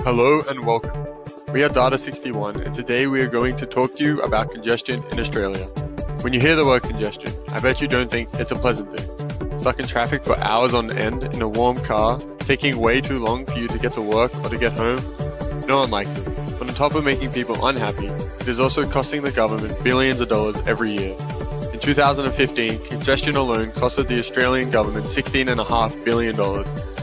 Hello and welcome. We are Data61 and today we are going to talk to you about congestion in Australia. When you hear the word congestion, I bet you don't think it's a pleasant thing. Stuck in traffic for hours on end in a warm car, taking way too long for you to get to work or to get home. No one likes it. But on top of making people unhappy, it is also costing the government billions of dollars every year. In 2015, congestion alone costed the Australian government $16.5 billion,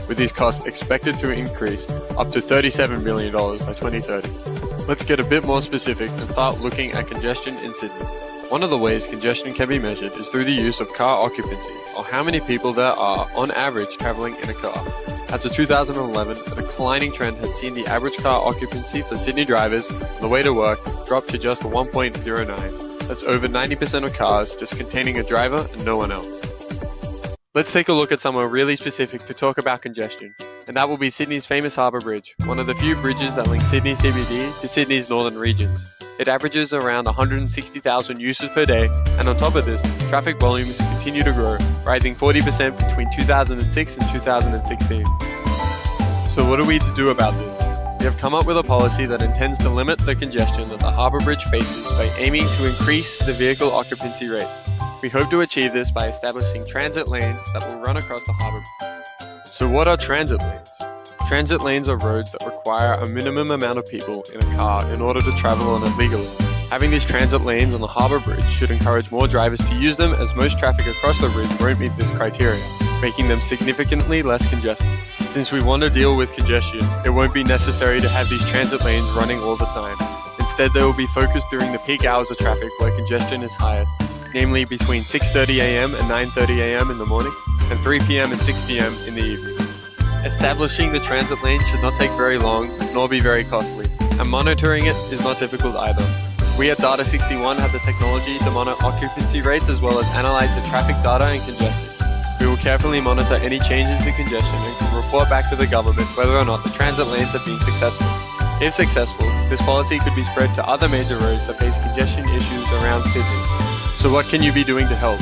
with these costs expected to increase up to $37 billion by 2030. Let's get a bit more specific and start looking at congestion in Sydney. One of the ways congestion can be measured is through the use of car occupancy, or how many people there are on average travelling in a car. As of 2011, a declining trend has seen the average car occupancy for Sydney drivers on the way to work drop to just 1.09. That's over 90% of cars just containing a driver and no one else. Let's take a look at somewhere really specific to talk about congestion, and that will be Sydney's famous Harbour Bridge, one of the few bridges that link Sydney CBD to Sydney's northern regions. It averages around 160,000 uses per day, and on top of this, traffic volumes continue to grow, rising 40% between 2006 and 2016. So what are we to do about this? We have come up with a policy that intends to limit the congestion that the Harbour Bridge faces by aiming to increase the vehicle occupancy rates. We hope to achieve this by establishing transit lanes that will run across the harbour. So what are transit lanes? Transit lanes are roads that require a minimum amount of people in a car in order to travel on it legally. Having these transit lanes on the Harbour Bridge should encourage more drivers to use them, as most traffic across the bridge won't meet this criteria, making them significantly less congested. Since we want to deal with congestion, it won't be necessary to have these transit lanes running all the time. Instead, they will be focused during the peak hours of traffic where congestion is highest, namely between 6:30 a.m. and 9:30 a.m. in the morning and 3 p.m. and 6 p.m. in the evening. Establishing the transit lane should not take very long nor be very costly, and monitoring it is not difficult either. We at Data61 have the technology to monitor occupancy rates as well as analyze the traffic data and congestion. We will carefully monitor any changes in congestion and can report back to the government whether or not the transit lanes have been successful. If successful, this policy could be spread to other major roads that face congestion issues around Sydney. So what can you be doing to help?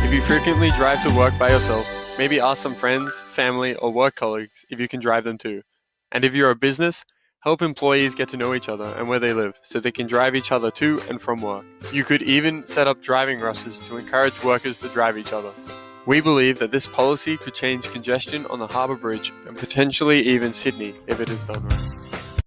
If you frequently drive to work by yourself, maybe ask some friends, family, or work colleagues if you can drive them too. And if you're a business, help employees get to know each other and where they live so they can drive each other to and from work. You could even set up driving buses to encourage workers to drive each other. We believe that this policy could change congestion on the Harbour Bridge and potentially even Sydney if it is done right.